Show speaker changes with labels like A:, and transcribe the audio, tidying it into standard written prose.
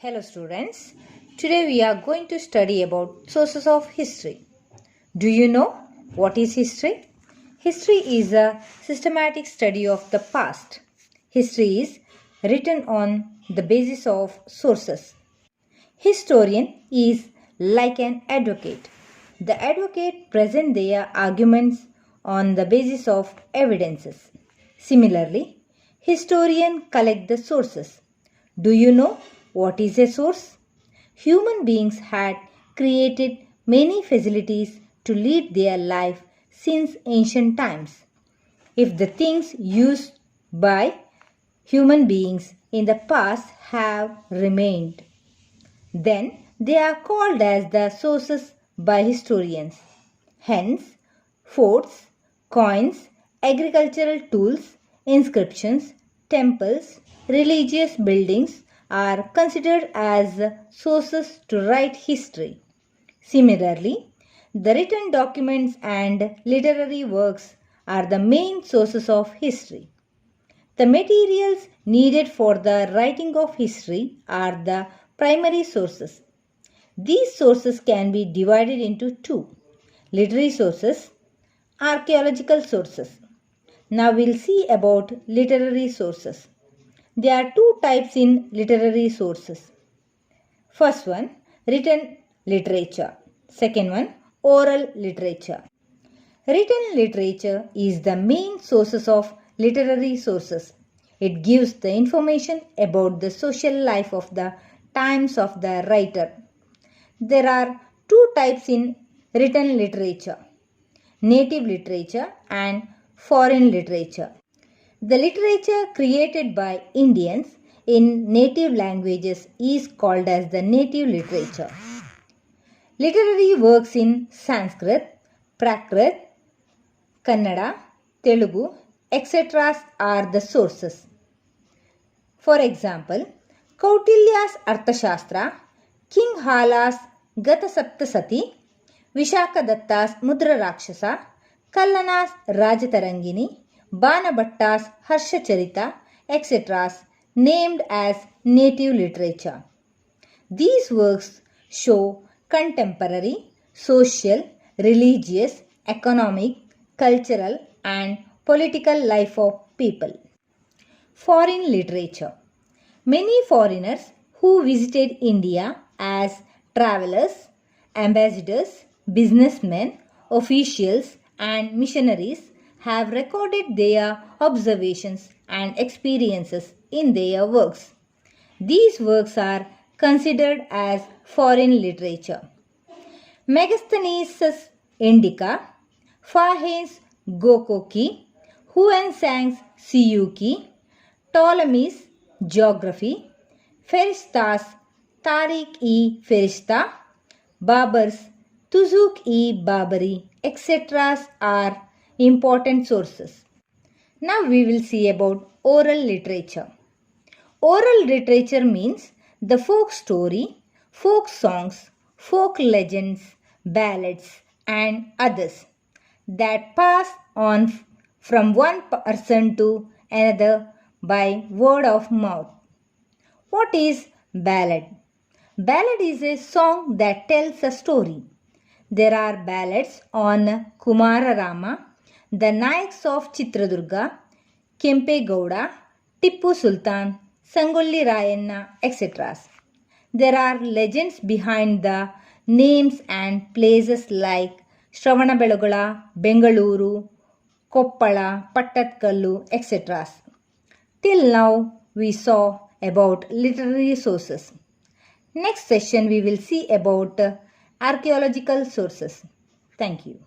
A: Hello students, today we are going to study about sources of history. Do you know what is history? History is a systematic study of the past. History is written on the basis of sources. Historian is like an advocate. The advocate presents their arguments on the basis of evidences. Similarly, historian collect the sources. Do you know what is a source? Human beings had created many facilities to lead their life since ancient times. If the things used by human beings in the past have remained, then they are called as the sources by historians. Hence, forts, coins, agricultural tools, inscriptions, temples, religious buildings are considered as sources to write history. Similarly, the written documents and literary works are the main sources of history. The materials needed for the writing of history are the primary sources. These sources can be divided into two: literary sources, archaeological sources. Now we'll see about literary sources. There are two types in literary sources. First one, written literature. Second one, oral literature. Written literature is the main sources of literary sources. It gives the information about the social life of the times of the writer. There are two types in written literature: native literature and foreign literature. The literature created by Indians in native languages is called as the native literature. Literary works in Sanskrit, Prakrit, Kannada, Telugu, etc. are the sources. For example, Kautilya's Arthashastra, King Hala's Gata Saptasati, Vishakadatta's Mudra Rakshasa, Kallana's Rajatarangini, Banabhatta's Harshacharita, etc. named as native literature. These works show contemporary, social, religious, economic, cultural and political life of people. Foreign literature. Many foreigners who visited India as travelers, ambassadors, businessmen, officials and missionaries have recorded their observations and experiences in their works. These works are considered as foreign literature. Megasthenes' Indica, Fahen's Gokoki, Huensang's Siyuki, Ptolemy's Geography, Ferishtah's Tariq-e-Ferishta, Babur's Tuzuk-e-Babari, etc. are important sources. Now we will see about oral literature. Oral literature means the folk story, folk songs, folk legends, ballads and others that pass on from one person to another by word of mouth. What is ballad? Ballad is a song that tells a story. There are ballads on Kumara Rama, the Nayaks of Chitradurga, Kempe Gowda, Tippu Sultan, Sangolli Rayanna, etc. There are legends behind the names and places like Shravanabelagala, Bengaluru, Koppala, Pattatkallu, etc. Till now we saw about literary sources. Next session we will see about archaeological sources. Thank you.